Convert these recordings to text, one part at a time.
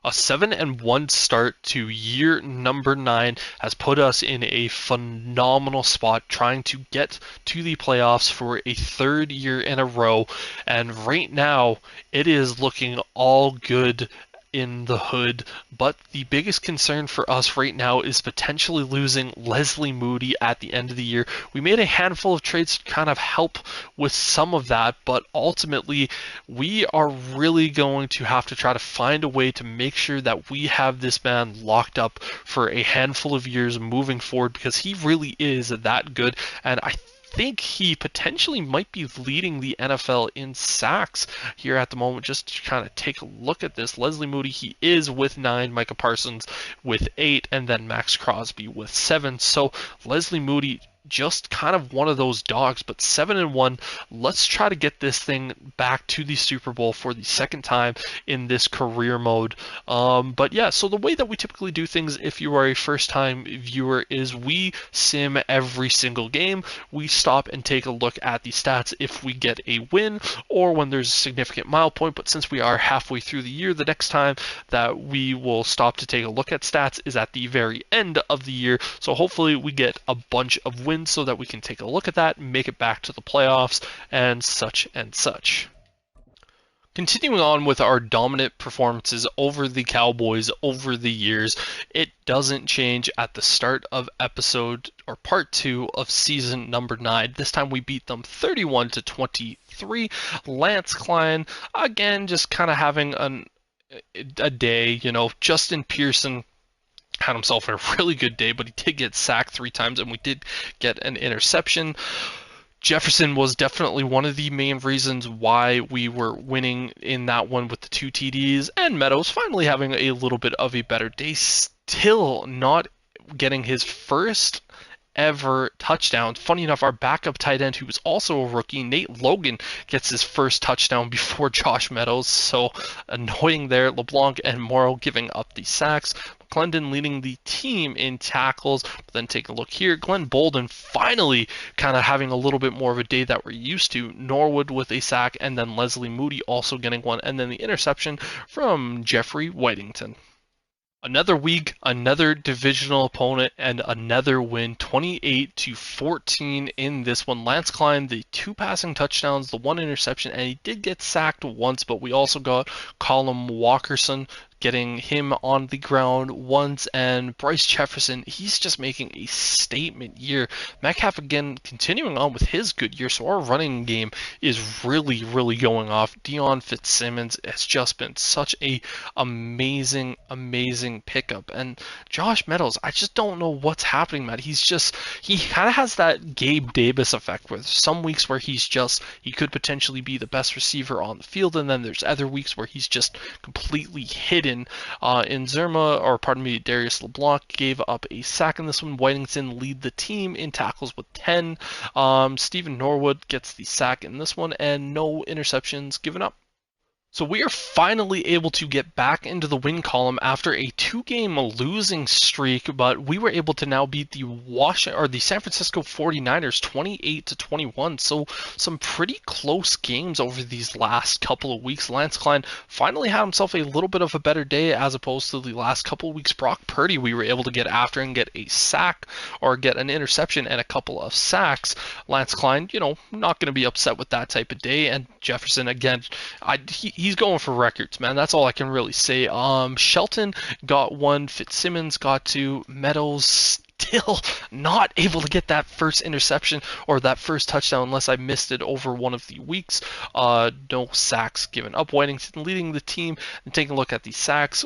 A 7-1 start to year number 9 has put us in a phenomenal spot trying to get to the playoffs for a third year in a row. And right now, it is looking all good in the hood, but the biggest concern for us right now is potentially losing Leslie Moody at the end of the year. We made a handful of trades to kind of help with some of that, but ultimately we are really going to have to try to find a way to make sure that we have this man locked up for a handful of years moving forward, because he really is that good, and I think he potentially might be leading the NFL in sacks here at the moment. Just to kind of take a look at this, Leslie Moody, he is with 9, Micah Parsons with 8, and then Max Crosby with 7. So Leslie Moody, just kind of one of those dogs, but 7-1. Let's try to get this thing back to the Super Bowl for the second time in this career mode. But yeah, so the way that we typically do things, if you are a first-time viewer, is we sim every single game. We stop and take a look at the stats if we get a win or when there's a significant mile point. But since we are halfway through the year, the next time that we will stop to take a look at stats is at the very end of the year. So hopefully we get a bunch of wins so that we can take a look at that, make it back to the playoffs, and such and such. Continuing on with our dominant performances over the Cowboys over the years, it doesn't change at the start of episode or part 2 of season number 9. This time we beat them 31-23. Lance Klein, again, just kind of having a day. Justin Pearson had himself a really good day, but he did get sacked 3 times, and we did get an interception. Jefferson was definitely one of the main reasons why we were winning in that one with the 2 TDs, and Meadows finally having a little bit of a better day, still not getting his first ever touchdown. Funny enough, our backup tight end, who was also a rookie, Nate Logan, gets his first touchdown before Josh Meadows, so annoying there. LeBlanc and Morrow giving up the sacks. McClendon leading the team in tackles. But then take a look here. Glenn Bolden finally kind of having a little bit more of a day that we're used to. Norwood with a sack, and then Leslie Moody also getting one, and then the interception from Jeffrey Whittington. Another week, another divisional opponent, and another win, 28-14 in this one. Lance Klein, the 2 passing touchdowns, the 1 interception, and he did get sacked once, but we also got Colin Walkerson getting him on the ground once, and Bryce Jefferson, he's just making a statement year. Metcalf again continuing on with his good year, so our running game is really, really going off. Dion Fitzsimmons has just been such a amazing pickup, and Josh Meadows, I just don't know what's happening, man. He kind of has that Gabe Davis effect, where some weeks where he could potentially be the best receiver on the field, and then there's other weeks where he's just completely hidden. Darius LeBlanc gave up a sack in this one. Whitington lead the team in tackles with 10. Stephen Norwood gets the sack in this one, and no interceptions given up. So we are finally able to get back into the win column after a 2-game losing streak, but we were able to now beat the San Francisco 49ers 28-21. So some pretty close games over these last couple of weeks. Lance Klein finally had himself a little bit of a better day as opposed to the last couple of weeks. Brock Purdy, we were able to get after and get a sack, or get an interception and a couple of sacks. Lance Klein, not going to be upset with that type of day. And Jefferson, again, he's going for records, man. That's all I can really say. Shelton got 1, Fitzsimmons got 2, Meadows still not able to get that first interception or that first touchdown unless I missed it over one of the weeks. No sacks given up. Whitington leading the team, and taking a look at the sacks.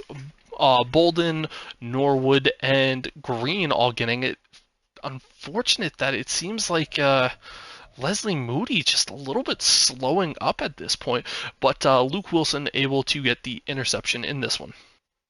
Bolden, Norwood, and Green all getting it. Unfortunate that it seems like Leslie Moody just a little bit slowing up at this point, but Luke Wilson able to get the interception in this one.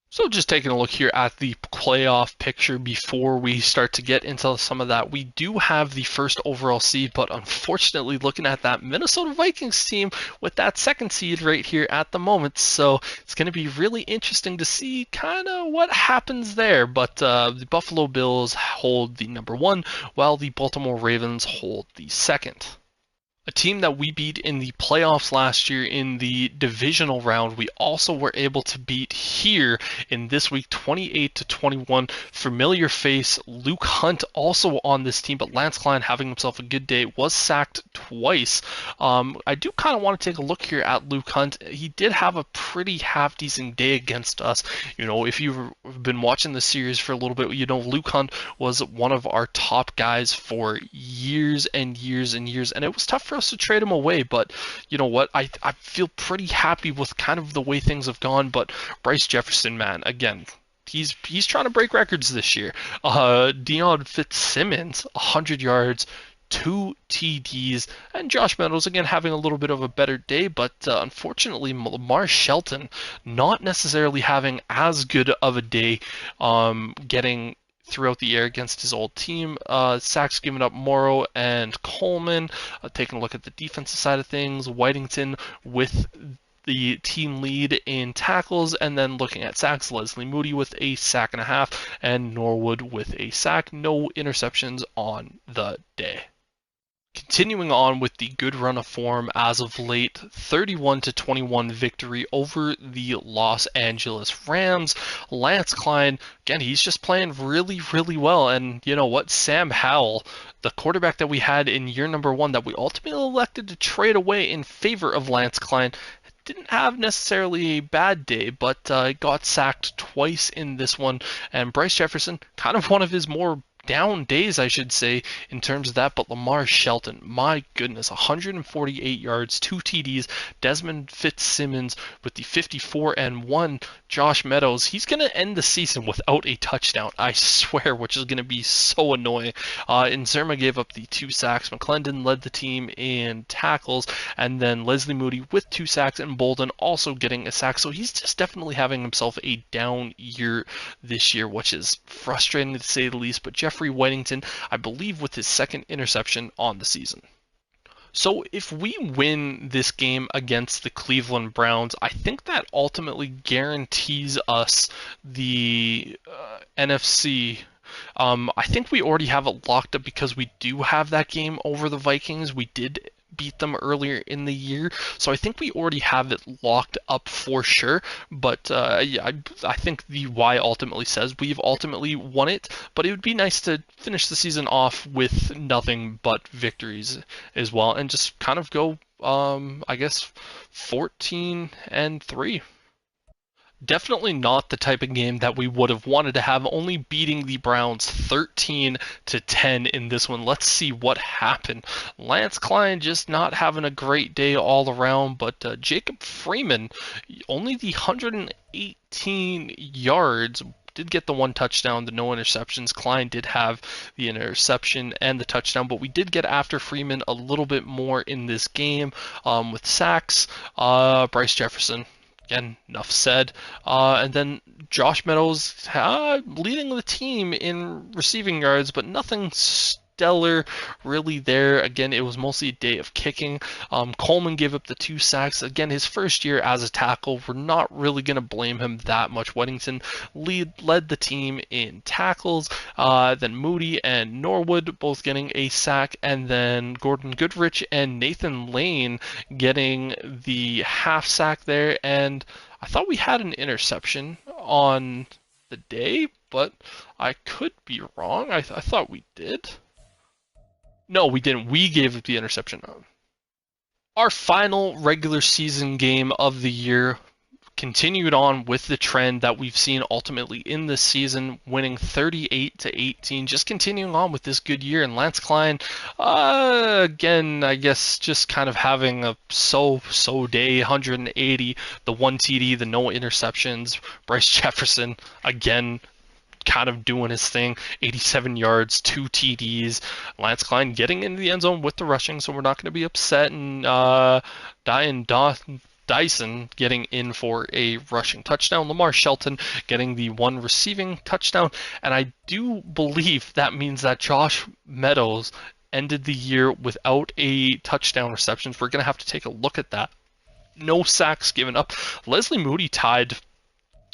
So just taking a look here at the playoff picture before we start to get into some of that. We do have the first overall seed, but unfortunately looking at that Minnesota Vikings team with that second seed right here at the moment. So it's going to be really interesting to see kind of what happens there. But the Buffalo Bills hold the number 1, while the Baltimore Ravens hold the second. A team that we beat in the playoffs last year in the divisional round, we also were able to beat here in this week, 28-21. Familiar face Luke Hunt also on this team, but Lance Klein having himself a good day, was sacked twice. I do kind of want to take a look here at Luke Hunt. He did have a pretty half decent day against us. You know, if you've been watching the series for a little bit, you know Luke Hunt was one of our top guys for years and years and years, and it was tough for us to trade him away, but you know what, I feel pretty happy with kind of the way things have gone. But Bryce Jefferson, man, again, he's trying to break records this year. Dion Fitzsimmons, 100 yards, 2 TDs, and Josh Meadows again having a little bit of a better day, but unfortunately Lamar Shelton not necessarily having as good of a day, getting throughout the air against his old team. Sacks given up, Morrow and Coleman. Taking a look at the defensive side of things, Whitington with the team lead in tackles, and then looking at sacks, Leslie Moody with a sack and a half, and Norwood with a sack. No interceptions on the day. Continuing on with the good run of form as of late, 31-21 victory over the Los Angeles Rams. Lance Klein, again, he's just playing really, really well. And you know what? Sam Howell, the quarterback that we had in year number 1 that we ultimately elected to trade away in favor of Lance Klein, didn't have necessarily a bad day, but got sacked twice in this one. And Bryce Jefferson, kind of one of his more down days, I should say, in terms of that. But Lamar Shelton, my goodness, 148 yards, 2 TDs. Desmond Fitzsimmons with the 54-1. Josh Meadows, he's going to end the season without a touchdown, I swear, which is going to be so annoying. And Zerma gave up the 2 sacks. McClendon led the team in tackles, and then Leslie Moody with 2 sacks, and Bolden also getting a sack. So he's just definitely having himself a down year this year, which is frustrating to say the least. But Jeffrey Whitington, I believe, with his 2nd interception on the season. So if we win this game against the Cleveland Browns, I think that ultimately guarantees us the NFC. I think we already have it locked up because we do have that game over the Vikings. We did beat them earlier in the year, so I think we already have it locked up for sure. But yeah, I think the Y ultimately says we've ultimately won it, but it would be nice to finish the season off with nothing but victories as well, and just kind of go, I guess, 14-3. Definitely not the type of game that we would have wanted to have, only beating the Browns 13-10 in this one. Let's see what happened. Lance Klein just not having a great day all around, but Jacob Freeman, only the 118 yards, did get the 1 touchdown, the no interceptions. Klein did have the interception and the touchdown, but we did get after Freeman a little bit more in this game with sacks. Bryce Jefferson, again, enough said. And then Josh Meadows leading the team in receiving yards, but nothing stellar really there. Again, it was mostly a day of kicking. Coleman gave up the 2 sacks. Again, his first year as a tackle. We're not really going to blame him that much. Whitington led the team in tackles. Then Moody and Norwood both getting a sack. And then Gordon Goodrich and Nathan Lane getting the half sack there. And I thought we had an interception on the day, but I could be wrong. I thought we did. No, we didn't. We gave up the interception. Our final regular season game of the year continued on with the trend that we've seen ultimately in this season, winning 38-18, just continuing on with this good year. And Lance Klein, again, I guess just kind of having a so day, 180, the 1 TD, the no interceptions. Bryce Jefferson, again, kind of doing his thing, 87 yards, 2 TDs. Lance Klein getting into the end zone with the rushing, so we're not going to be upset. And Dyson getting in for a rushing touchdown. Lamar Shelton getting the 1 receiving touchdown. And I do believe that means that Josh Meadows ended the year without a touchdown receptions. We're going to have to take a look at that. No sacks given up. Leslie Moody tied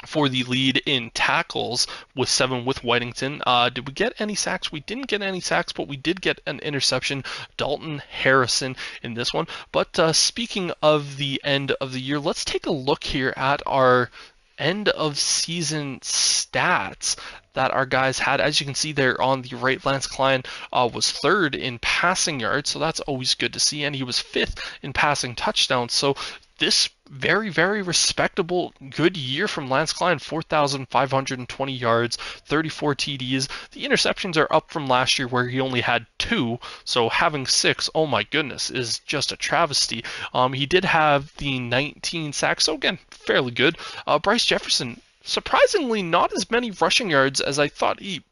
for the lead in tackles with 7 with Whitington. Did we get any sacks? We didn't get any sacks, but we did get an interception. Dalton Harrison in this one. But speaking of the end of the year, let's take a look here at our end of season stats that our guys had. As you can see there on the right, Lance Klein was 3rd in passing yards, so that's always good to see, and he was 5th in passing touchdowns. So this very, very respectable, good year from Lance Klein. 4,520 yards, 34 TDs. The interceptions are up from last year where he only had 2, so having 6, oh my goodness, is just a travesty. He did have the 19 sacks, so again, fairly good. Bryce Jefferson, surprisingly not as many rushing yards as I thought he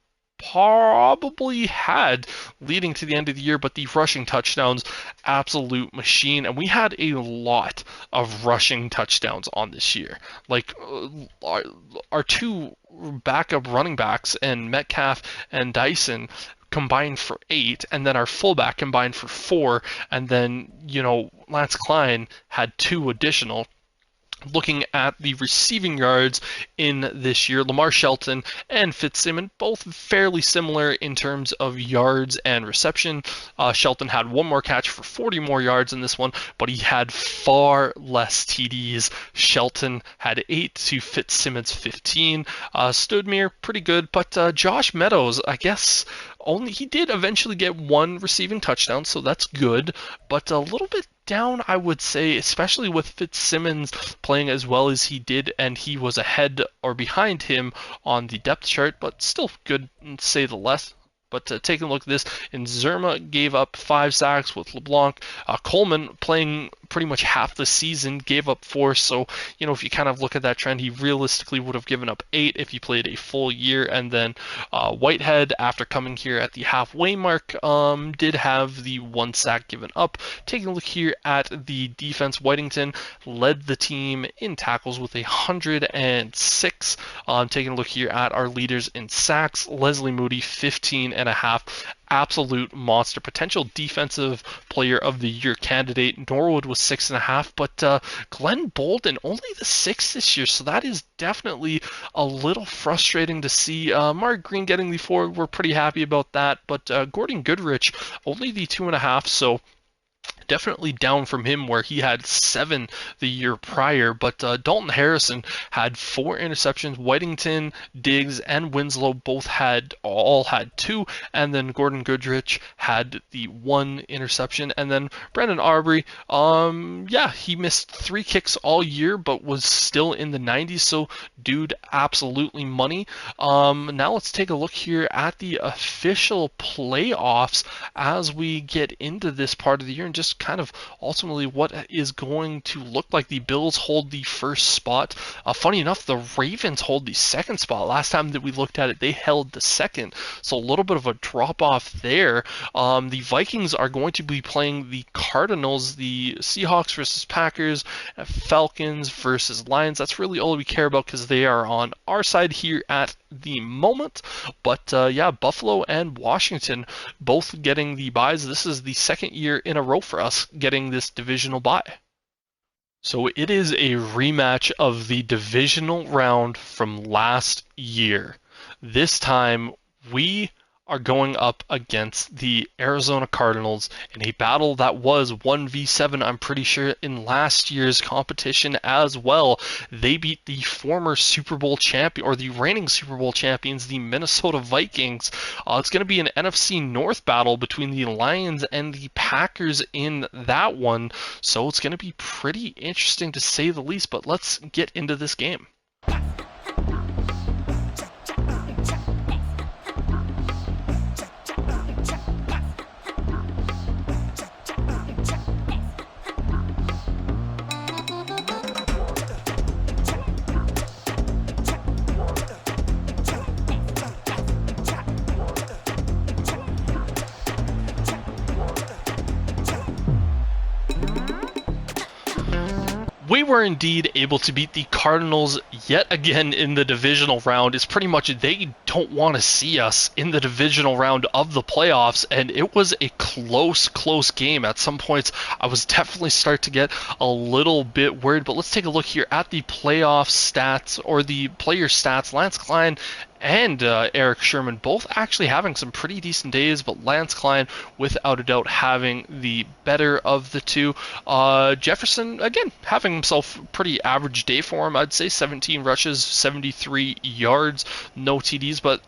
probably had leading to the end of the year, but the rushing touchdowns, absolute machine. And we had a lot of rushing touchdowns on this year. Like our 2 backup running backs and Metcalf and Dyson combined for 8, and then our fullback combined for 4, and then Lance Klein had 2 additional. Looking at the receiving yards in this year, Lamar Shelton and Fitzsimmons, both fairly similar in terms of yards and reception. Shelton had 1 more catch for 40 more yards in this one, but he had far less TDs. Shelton had 8 to Fitzsimmons 15. Stoudemire, pretty good, but Josh Meadows, I guess, he did eventually get 1 receiving touchdown, so that's good, but a little bit down, I would say, especially with Fitzsimmons playing as well as he did, and he was ahead or behind him on the depth chart, but still good, to say the least. But taking a look at this, Zerma gave up 5 sacks with LeBlanc. Coleman, playing pretty much half the season, gave up 4. So, if you kind of look at that trend, he realistically would have given up 8 if he played a full year. And then Whitehead, after coming here at the halfway mark, did have the 1 sack given up. Taking a look here at the defense, Whitington led the team in tackles with 106. Taking a look here at our leaders in sacks, Leslie Moody, 15.5. Absolute monster, potential defensive player of the year candidate. Norwood was 6.5, but Glenn Bolden only the 6th this year, so that is definitely a little frustrating to see. Mark Green getting the 4, we're pretty happy about that, but Gordon Goodrich only the 2.5, so definitely down from him where he had 7 the year prior. But Dalton Harrison had 4 interceptions. Whitington, Diggs, and Winslow all had 2, and then Gordon Goodrich had the 1 interception. And then Brandon Arbery, he missed 3 kicks all year, but was still in the 90s. So dude, absolutely money. Now let's take a look here at the official playoffs as we get into this part of the year, and just kind of ultimately what is going to look like. The Bills hold the first spot. Funny enough, the Ravens hold the second spot. Last time that we looked at it, they held the second, so a little bit of a drop off there. The Vikings are going to be playing the Cardinals, the Seahawks versus Packers, Falcons versus Lions. That's really all we care about because they are on our side here at the moment. But Buffalo and Washington both getting the byes. This is the second year in a row for us getting this divisional bye. So it is a rematch of the divisional round from last year. This time we are going up against the Arizona Cardinals in a battle that was 1v7, I'm pretty sure, in last year's competition as well. They beat the former Super Bowl champion, or the reigning Super Bowl champions, the Minnesota Vikings. It's going to be an NFC North battle between the Lions and the Packers in that one, so it's going to be pretty interesting to say the least, but let's get into this game. We were indeed able to beat the Cardinals yet again in the divisional round. It's pretty much they don't want to see us in the divisional round of the playoffs, and it was a close game. At some points, I was definitely start to get a little bit worried, but let's take a look here at the playoff stats, or the player stats. Lance Klein and Eric Sherman both actually having some pretty decent days, but Lance Klein, without a doubt, having the better of the two. Jefferson, again, having himself a pretty average day for him, I'd say. 17 rushes, 73 yards, no TDs, but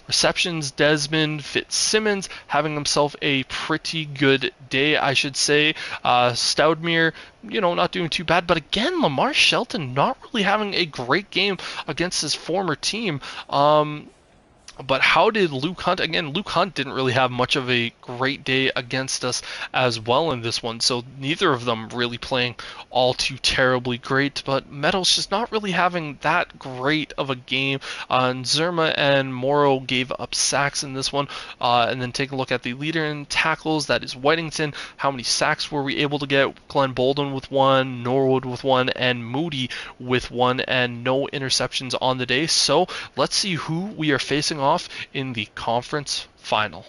receptions, Desmond Fitzsimmons having himself a pretty good day, I should say. Stoudemire, not doing too bad, but again, Lamar Shelton not really having a great game against his former team. But how did Luke Hunt? Again, Luke Hunt didn't really have much of a great day against us as well in this one, so neither of them really playing all too terribly great, but Meadows just not really having that great of a game. Zerma and Morrow gave up sacks in this one, and then take a look at the leader in tackles, that is Whitington. How many sacks were we able to get? Glenn Bolden with one, Norwood with one, and Moody with one, and no interceptions on the day. So let's see who we are facing off in the conference final.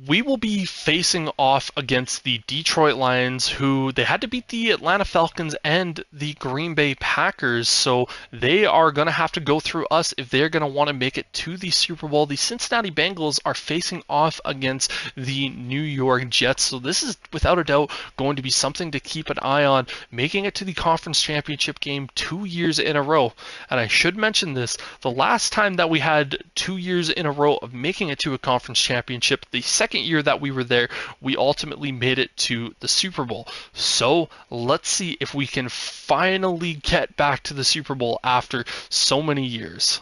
We will be facing off against the Detroit Lions, who they had to beat the Atlanta Falcons and the Green Bay Packers, so they are going to have to go through us if they're going to want to make it to the Super Bowl. The Cincinnati Bengals are facing off against the New York Jets, so this is without a doubt going to be something to keep an eye on, making it to the conference championship game 2 years in a row. And I should mention this, the last time that we had 2 years in a row of making it to a conference championship, the second year that we were there, we ultimately made it to the Super Bowl. So let's see if we can finally get back to the Super Bowl after so many years.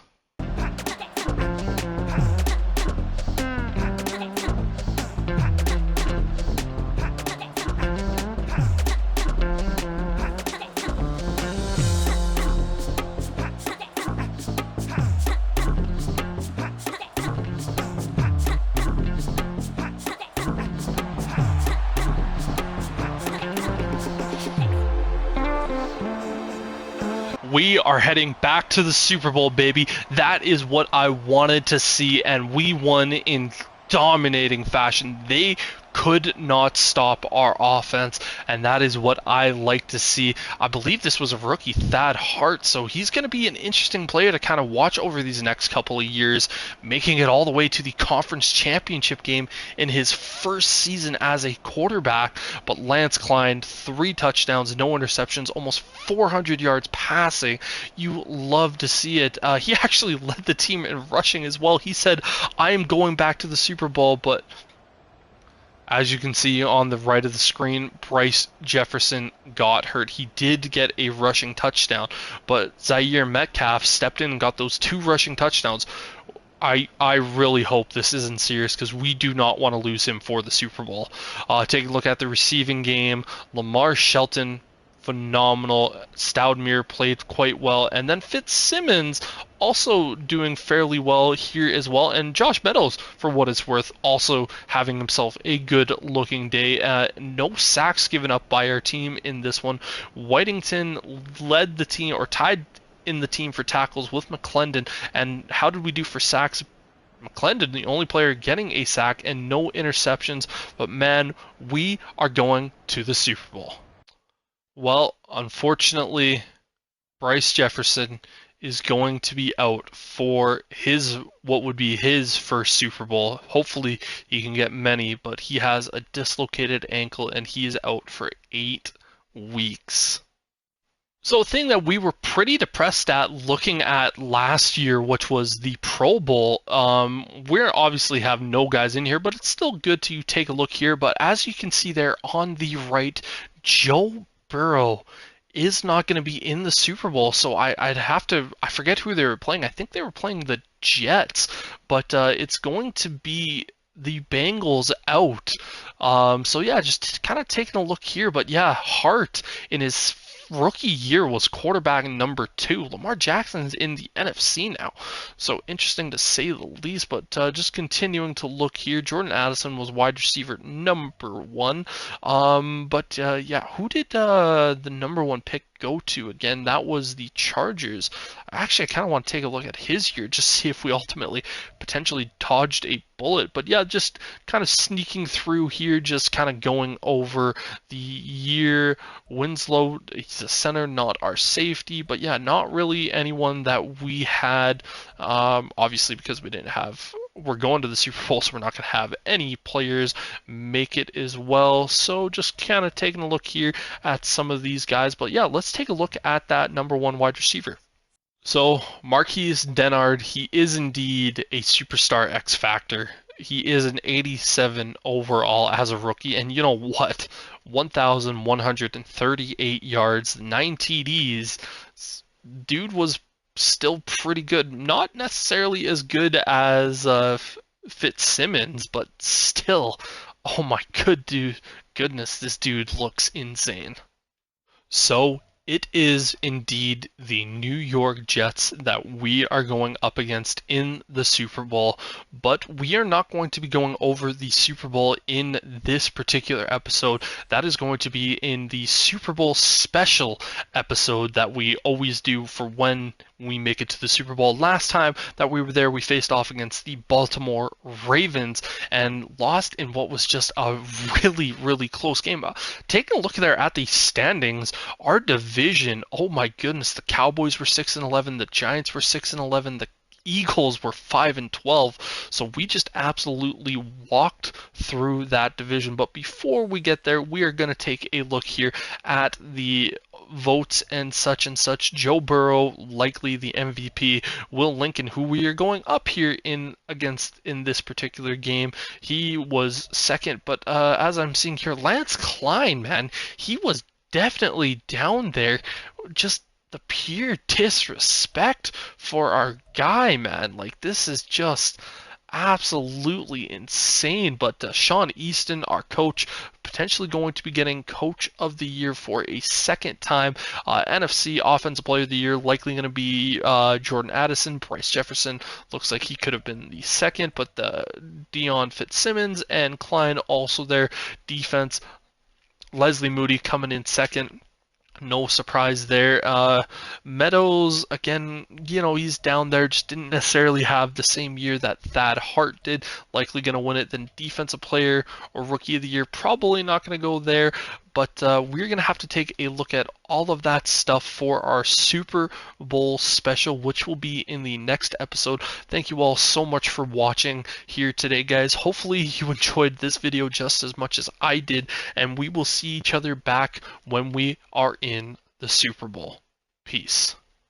We are heading back to the Super Bowl, baby. That is what I wanted to see, and we won in dominating fashion. They could not stop our offense, and that is what I like to see. I believe this was a rookie, Thad Hart, so he's going to be an interesting player to kind of watch over these next couple of years, making it all the way to the conference championship game in his first season as a quarterback. But Lance Klein, 3 touchdowns, no interceptions, almost 400 yards passing. You love to see it. He actually led the team in rushing as well. He said, I am going back to the Super Bowl, but as you can see on the right of the screen, Bryce Jefferson got hurt. He did get a rushing touchdown, but Zaire Metcalf stepped in and got those 2 rushing touchdowns. I really hope this isn't serious, because we do not want to lose him for the Super Bowl. Take a look at the receiving game. Lamar Shelton, phenomenal. Stoudemire played quite well, and then Fitzsimmons also doing fairly well here as well, and Josh Meadows, for what it's worth, also having himself a good looking day. No sacks given up by our team in this one. Whitington led the team, or tied in the team for tackles with McClendon. And how did we do for sacks? McClendon, the only player getting a sack, and no interceptions. But man, we are going to the Super Bowl. Well, unfortunately, Bryce Jefferson is going to be out for what would be his first Super Bowl. Hopefully he can get many, but he has a dislocated ankle and he is out for 8 weeks. So a thing that we were pretty depressed at looking at last year, which was the Pro Bowl, we obviously have no guys in here, but it's still good to take a look here. But as you can see there on the right, Joe Burrow is not going to be in the Super Bowl, so I forget who they were playing. I think they were playing the Jets, but it's going to be the Bengals out. So yeah, just kind of taking a look here, but yeah, Hart in his rookie year was quarterback number 2. Lamar Jackson's in the NFC now, so interesting to say the least. But just continuing to look here, Jordan Addison was wide receiver number 1. But yeah, who did the number 1 pick go to? Again, that was the Chargers. Actually, I kind of want to take a look at his year, just see if we ultimately potentially dodged a bullet. But yeah, just kind of sneaking through here, just kind of going over the year. Winslow, he's a center, not our safety. But yeah, not really anyone that we had, obviously, because we didn't have. We're going to the Super Bowl, so we're not going to have any players make it as well. So just kind of taking a look here at some of these guys. But yeah, let's take a look at that number 1 wide receiver. So Marquise Denard, he is indeed a superstar X factor. He is an 87 overall as a rookie, and you know what? 1,138 yards, 9 TDs. Dude was still pretty good. Not necessarily as good as Fitzsimmons, but still, oh my goodness, this dude looks insane. So it is indeed the New York Jets that we are going up against in the Super Bowl, but we are not going to be going over the Super Bowl in this particular episode. That is going to be in the Super Bowl special episode that we always do for when we make it to the Super Bowl. Last time that we were there, we faced off against the Baltimore Ravens and lost in what was just a really, really close game. Taking a look there at the standings, our division, oh my goodness, the Cowboys were 6-11, the Giants were 6-11, the Eagles were 5-12, so we just absolutely walked through that division. But before we get there, we are going to take a look here at the votes and such. Joe Burrow, likely the MVP. Will Lincoln, who we are going up here in against in this particular game, he was second. But as I'm seeing here, Lance Klein, man, he was definitely down there. Just the pure disrespect for our guy, man. Like, this is just absolutely insane. But Sean Easton, our coach, potentially going to be getting Coach of the Year for a second time. NFC Offensive Player of the Year likely going to be Jordan Addison. Bryce Jefferson looks like he could have been the second, but Dion Fitzsimmons and Klein also there. Defense, Leslie Moody coming in second. No surprise there. Meadows, again, you know, he's down there, just didn't necessarily have the same year that Thad Hart did. Likely going to win it. Then Defensive Player or Rookie of the Year, probably not going to go there. But we're going to have to take a look at all of that stuff for our Super Bowl special, which will be in the next episode. Thank you all so much for watching here today, guys. Hopefully you enjoyed this video just as much as I did, and we will see each other back when we are in the Super Bowl. Peace.